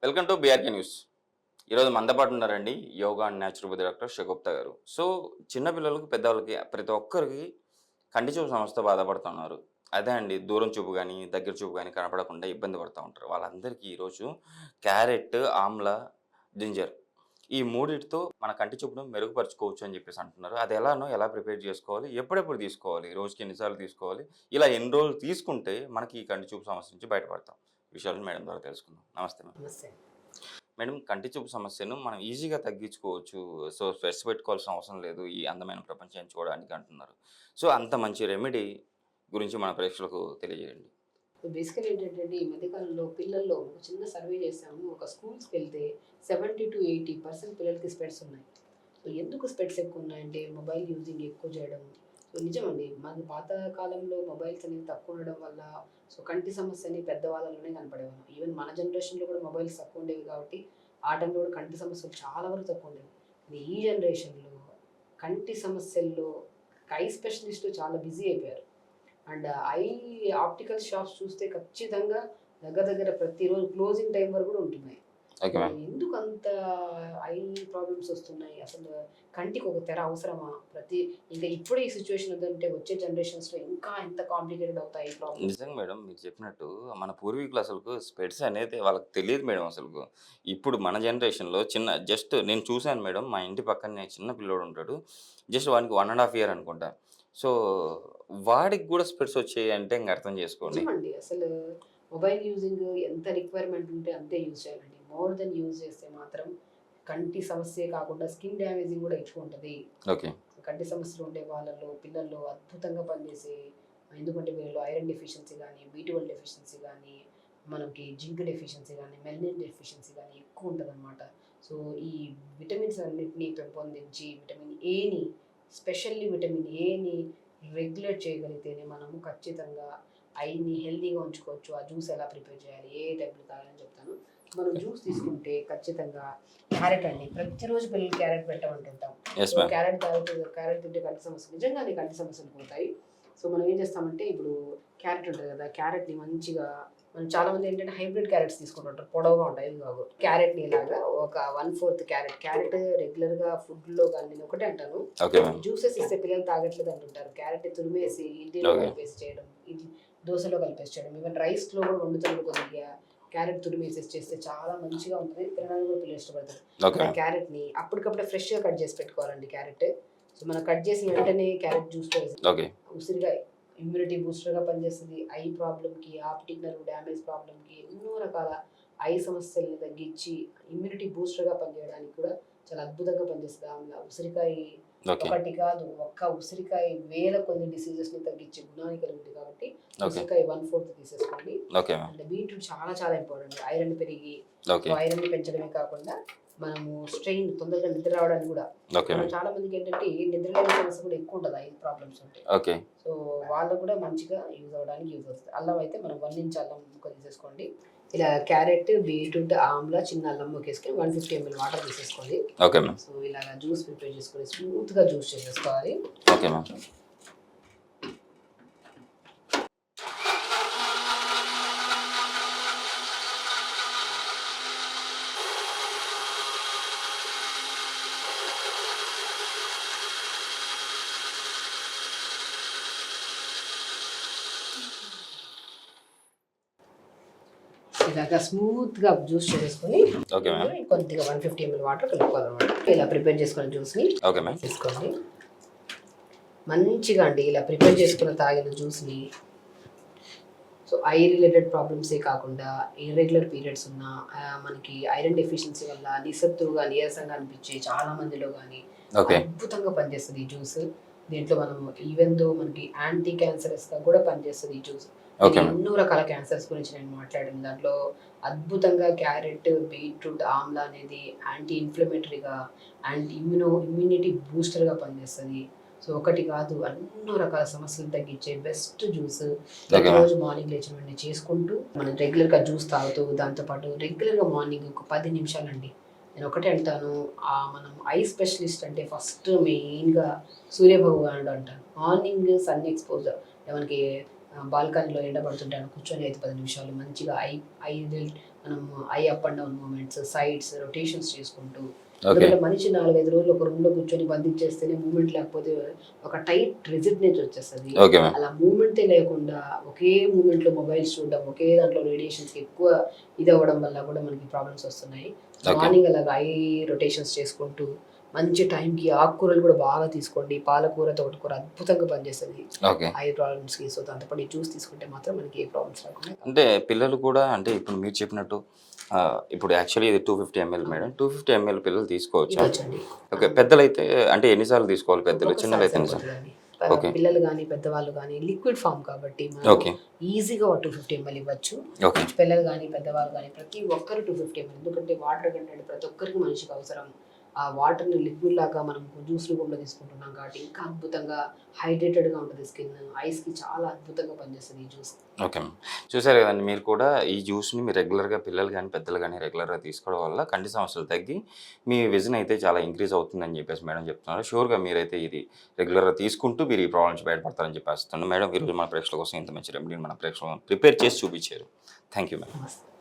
Welcome to BRK news. ఈరోజు మనతో పాటు ఉన్నారండి yoga and naturopathy doctor Shagufta గారు. సో, చిన్న పిల్లలకి, పెద్దవాళ్ళకి ప్రతి ఒక్కరికి కంటి చూపు సమస్యతో బాధపడుతున్నారు. అదే అండి దూరం చూపు గాని, దగ్గర చూపు గాని కనపడకుండా ఇబ్బంది పడతా ఉంటారు. వాళ్ళందరికీ ఈరోజు క్యారెట్, ఆమ్లా, జింజర్ ఈ మూడిటితో మన కంటి చూపును మెరుగుపరుచుకోవచ్చు అని చెప్పేసి అంటున్నారు. అది ఎలానో, ఎలా ప్రిపేర్ చేసుకోవాలి, ఎప్పుడెప్పుడు తీసుకోవాలి, రోజుకి ఎన్ని సార్లు తీసుకోవాలి, ఇలా ఎన్ని రోజులు తీసుకుంటే మనకి ఈ కంటి చూపు సమస్య నుంచి బయటపడతాం. ఈ విషయాలను మేడం ద్వారా తెలుసుకుందాం. నమస్తే మేడం. నమస్తే. మేడం కంటి చూపు సమస్యను మనం ఈజీగా తగ్గించుకోవచ్చు. సో, స్పెట్స్ పెట్టుకోవాల్సిన అవసరం లేదు. ఈ అందమైన ప్రపంచాన్ని చూడడానికి అంటున్నారు. సో, అంత మంచి రెమెడీ గురించి మన ప్రేక్షకులకు తెలియజేయండి. బేసికల్లీ ఏంటంటే ఈ మధ్య కాలంలో పిల్లల్లో ఒక చిన్న సర్వే చేసాము. ఒక స్కూల్స్‌కెళ్తే 70-80% పిల్లలకి స్పెట్స్ ఉన్నాయి. సో, ఎందుకు స్పెట్స్ ఎక్కువ ఉన్నాయంటే మొబైల్ యూజింగ్ ఎక్కువ చేయడం. సో, నిజమండి. మన పాత కాలంలో మొబైల్స్ అనేవి తక్కువ ఉండడం వల్ల సో, కంటి సమస్యని పెద్దవాళ్ళలోనే కనపడేవాళ్ళం. ఈవెన్ మన జనరేషన్‌లో కూడా మొబైల్స్ తక్కువ ఉండేవి కాబట్టి ఆ టైంలో కూడా కంటి సమస్యలు చాలా వరకు తక్కువ ఉండేవి. కానీ ఈ జనరేషన్‌లో కంటి సమస్యల్లో ఐ స్పెషలిస్ట్‌లు చాలా బిజీ అయిపోయారు. అండ్ ఐ ఆప్టికల్ షాప్స్ చూస్తే ఖచ్చితంగా దగ్గర దగ్గర ప్రతిరోజు క్లోజింగ్ టైం వరకు కూడా ఉంటున్నాయి. Okay ma'am. ఎందుకు అంత ఐ ప్రాబ్లమ్స్ వస్తున్నాయి? అసలు కంటికి ఒక తెర అవసరమా? ఇంకా ఇప్పుడే ఈ సిచ్యువేషన్ ఉందంటే వచ్చే జనరేషన్స్‌లో ఇంకా ఎంత కాంప్లికేటెడ్ అవుతాయి ఈ ప్రాబ్లమ్స్. నిజంగా మేడం మీరు చెప్పినట్టు మన పూర్వీకులు అసలుకు స్పెట్స్ అనేది వాళ్ళకి తెలియదు మేడం అసలుకు. ఇప్పుడు మన జనరేషన్‌లో చిన్న జస్ట్ నేను చూసాను మేడం. మా ఇంటి పక్కనే చిన్న పిల్లోడు ఉంటాడు. జస్ట్ వానికి 1 ½ ఇయర్ అనుకుంటా. సో, వాడికి కూడా స్పెట్స్ వచ్చాయి అంటే ఇంక అర్థం చేసుకోండి. నిజమండి. అసలు మొబైల్ యూజింగ్ ఎంత రిక్వైర్మెంట్ ఉంటే అంతే యూజ్ చేయాలండి. మోర్ దెన్ యూజ్ చేస్తే మాత్రం కంటి సమస్యే కాకుండా స్కిన్ డ్యామేజింగ్ కూడా ఎక్కువ ఉంటది. ఓకే. కంటి సమస్యలు ఉండే వాళ్ళలో, పిల్లల్లో అద్భుతంగా పనిచేసే ఎందుకంటే వీళ్ళలో ఐరన్ డెఫిషియన్సీ గానీ, బి12 డెఫిషియన్సీ గానీ, మనకి జింక్ డెఫిషియన్సీ గానీ, మెలనిన్ డెఫిషియన్సీ గానీ ఎక్కువ ఉంటదనమాట. సో, ఈ విటమిన్స్ అన్నిటిని పెంపొందించి విటమిన్ ఏని స్పెషల్లీ విటమిన్ ఏని రెగ్యులేట్ చేయగలిగితేనే మనము ఖచ్చితంగా ఐని హెల్తీగా ఉంచుకోవచ్చు. ఆ జ్యూస్ ఎలా ప్రిపేర్ చేయాలి, ఏ టైప్‌లో తాగాలని చెప్తాను. మనం జ్యూస్ తీసుకుంటే ఖచ్చితంగా క్యారెట్ అండి. ప్రతిరోజు పిల్లలకి క్యారెట్ పెట్టమంటుంటాం. Yes so, ma'am. క్యారెట్ తింటే కంటి సమస్యలు నిజంగానే కంటి సమస్యలు పోతాయి. సో, మనం ఏం చేస్తామంటే ఇప్పుడు క్యారెట్ ఉంటది కదా! క్యారెట్‌ని మంచిగా మనం చాలామంది ఏంటంటే హైబ్రిడ్ క్యారెట్స్ తీసుకుంటుంటారు. పొడవుగా ఉంటాయి. ఇవి కావు. క్యారెట్‌ని ఇలాగా ఒక 1/4 క్యారెట్ రెగ్యులర్‌గా ఫుడ్‌లో గాని నేను ఒకటే అంటాను. Okay ma'am. జ్యూసెస్ ఇస్తే పిల్లలు తాగట్లేదు అంటుంటారు. క్యారెట్‌ని తురిమేసి ఇడ్లీలో ఓకే. కలిపేసి చేయడం, దోసలో కలిపేసి చేయడం, ఈవెన్ రైస్‌లో కూడా వండుతున్నప్పుడు కొద్దిగా క్యారెట్ తురిమేసేసి చేస్తే చాలా మంచిగా ఉంటుంది. తినడానికి కూడా పిల్లలు ఇష్టపడతారు. ఓకే ఆ మ్యామ్. క్యారెట్‌ని అప్పటికప్పుడే ఫ్రెష్‌గా కట్ చేసి పెట్టుకోవాలండి క్యారెట్. సో, మనం కట్ చేసిన వెంటనే క్యారెట్ జ్యూస్‌లో వేసి ఓకే. ఉసిరిగా ఇమ్యూనిటీ బూస్టర్‌గా పనిచేస్తది. ఐ ప్రాబ్లమ్‌కి, ఆప్టిక్ నర్వ్ డ్యామేజ్ ప్రాబ్లమ్‌కి ఎన్నో రకాల ఐ సమస్యల్ని తగ్గించి ఇమ్యూనిటీ బూస్టర్‌గా పనిచేయడానికి కూడా చాలా అద్భుతంగా పనిచేస్తది ఆమ్లా. ఉసిరికాయ ఓకే. ఒకటి కాదు, ఒక్క ఉసిరికాయ వేల కొద్ది డిసీజెస్‌ని తగ్గించే గుణాన్ని కలిగి ఉంది కాబట్టి ఓకే. ఉసిరికాయ 1/4 తీసేసుకోండి. Okay ma'am. అండ్ బీట్రూట్ చాలా చాలా ఇంపార్టెంట్. ఐరన్ పెరిగి ఓకే. సో, ఐరన్‌ని పెంచడమే కాకుండా మనము స్ట్రెయిన్ తొందరగా నిద్ర రావడానికి కూడా ఓకే మ్యామ్. చాలా మందికి ఏంటంటే నిద్రలేని సమస్య కూడా ఎక్కువ ఉంటది ఐ ప్రాబ్లమ్స్ ఉంటే. ఓకే. సో, వాళ్ళకు కూడా మంచిగా యూజ్ అవ్వడానికి యూజ్ అవుతది. అల్లం అయితే మనం 1 ఇంచ్ అల్లం ముక్క తీసేసుకోండి. ఇలా క్యారెట్, బీట్రూట్, ఆమ్లా, చిన్న అల్లం ముక్కేసుకొని 150 ml వాటర్ తీసేసుకోండి. Okay ma'am. సో, ఇలాగ జ్యూస్ ప్రిపేర్ చేసుకొని స్మూత్‌గా జ్యూస్ చేసేసుకోవాలి. Okay ma'am. ఇలాగ స్మూత్‌గా జ్యూస్ చేసేసుకొని ఓకే మ్యామ్. కొద్దిగా 150 ml వాటర్ కలుపుకోవాలన్నమాట. ఇలా ప్రిపేర్ చేసుకున్న జ్యూస్‌ని ఓకే మ్యామ్. తీసుకోండి. మంచిగా అండి ఇలా ప్రిపేర్ చేసుకున్న తాగిన జ్యూస్‌ని సో, ఐ రిలేటెడ్ ప్రాబ్లమ్సే కాకుండా ఇర్రెగ్యులర్ పీరియడ్స్ ఉన్న మనకి ఐరన్ డెఫిషియన్సీ వల్ల నిస్సత్తువగా, నీరసంగా అనిపించే చాలా మందిలో గానీ ఓకే. అద్భుతంగా పనిచేస్తది ఈ జ్యూస్. దీంట్లో మనం ఈవెన్ దో మనకి యాంటీ క్యాన్సరస్‌గా కూడా పనిచేస్తది ఈ జ్యూస్. Okay ma'am. ఎన్నో రకాల క్యాన్సర్స్ గురించి నేను మాట్లాడాను. దాంట్లో అద్భుతంగా క్యారెట్, బీట్రూట్, ఆమ్లా అనేది యాంటీ ఇన్‌ఫ్లమేటరీగా, ఇమ్యూనిటీ బూస్టర్‌గా పనిచేస్తది. సో, ఒకటి కాదు ఎన్నో రకాల సమస్యలను తగ్గించే బెస్ట్ జ్యూస్. Okay ma'am. ప్రతిరోజు మార్నింగ్ లేచిన వెంటనే చేసుకుంటూ మనం రెగ్యులర్‌గా జ్యూస్ తాగుతూ దాంతోపాటు రెగ్యులర్‌గా మార్నింగ్ ఒక 10 నిమిషాలండి. నేను ఒకటే అంటాను. మనం ఐ స్పెషలిస్ట్ అంటే ఫస్ట్ మెయిన్‌గా సూర్య భగవానుడు అంటాను. మార్నింగ్ సన్ ఎక్స్‌పోజర్ మనకి బాల్కనీలో ఎండ పడుతుంటే కూర్చొని 5-10 నిమిషాలు మంచిగా మనం I up and down moments, sides, rotations చేసుకుంటూ, ఓకే. ఎందుకంటే మనిషి 4-5 రోజులు ఒక రూమ్లో కూర్చొని బంధించేస్తేనే మూమెంట్ లేకపోతే ఒక టైట్ రిజిడ్నెస్ వచ్చేస్తుంది. Okay ma'am. అలా మూమెంటే లేకుండా ఒకే మూమెంట్లో మొబైల్స్ చూడడం, ఒకే దాంట్లో రేడియేషన్స్కి ఎక్కువ ఇది అవ్వడం వల్ల కూడా మనకి ప్రాబ్లమ్స్ వస్తున్నాయి. ఓకే. మార్నింగ్ అలాగ ఐ రొటేషన్స్ చేసుకుంటూ మంచి టైంకి ఆకుకూరలు కూడా బాగా తీసుకోండి. పాలకూర, తోటకూర అద్భుతంగా పనిచేస్తుంది ఓకే. ఐ ప్రాబ్లమ్స్కి. సో దాంతోపాటు జ్యూస్ తీసుకుంటే మాత్రం మనకి ఏ ప్రాబ్లమ్స్ రాకుండా అంటే పిల్లలు కూడా అంటే ఇప్పుడు మీరు చెప్పినట్టు ఇప్పుడు యాక్చువల్లీ ఇది 250 ml మేడం. 250 ml పిల్లలు తీసుకోవచ్చా? ఇవ్వచ్చండి. ఓకే. పెద్దలైతే అంటే ఎన్నిసార్లు తీసుకోవాలి పెద్దలు? ఒకసారి చిన్నలైతే ఎన్నిసార్లు? సరిపోతుందండి. ఓకే. పిల్లలు కానీ పెద్దవాళ్ళు కానీ లిక్విడ్ ఫామ్ కాబట్టి మనం ఓకే. ఈజీగా 250 ml ఇవ్వచ్చు. ఓకే. పిల్లలు కానీ పెద్దవాళ్ళు కానీ ప్రతి ఒక్కరు 250 ml, ఎందుకంటే వాటర్ కంటెంట్ ప్రతి ఒక్కరికి మనిషికి అవసరం. ఆ వాటర్ని లిక్విడ్ లాగా మనం జ్యూస్ రూపంలో తీసుకుంటున్నాం కాబట్టి ఇంకా అద్భుతంగా హైడ్రేటెడ్గా ఉంటుంది స్కిన్. ఐస్కి చాలా అద్భుతంగా పనిచేస్తుంది ఈ జ్యూస్. Okay ma'am. చూసారు కదండి మీరు కూడా ఈ జ్యూస్‌ని మీరు రెగ్యులర్‌గా పిల్లలు గానీ, పెద్దలు గానీ రెగ్యులర్‌గా తీసుకోవడం వల్ల కంటి సమస్యలు తగ్గి మీ విజన్ అయితే చాలా ఇంక్రీజ్ అవుతుందని చెప్పేసి మేడం చెప్తున్నారు. షూర్‌గా మీరైతే ఇది రెగ్యులర్‌గా తీసుకుంటూ మీరు ఈ ప్రాబ్లమ్ నుంచి బయటపడతారని చెప్పేస్తున్నాను. మేడం ఈరోజు మన ప్రేక్షకుల కోసం ఇంత మంచి రెమెడీని మన ప్రేక్షకులకు ప్రిపేర్ చేసి చూపించారు. Thank you madam. నమస్తే.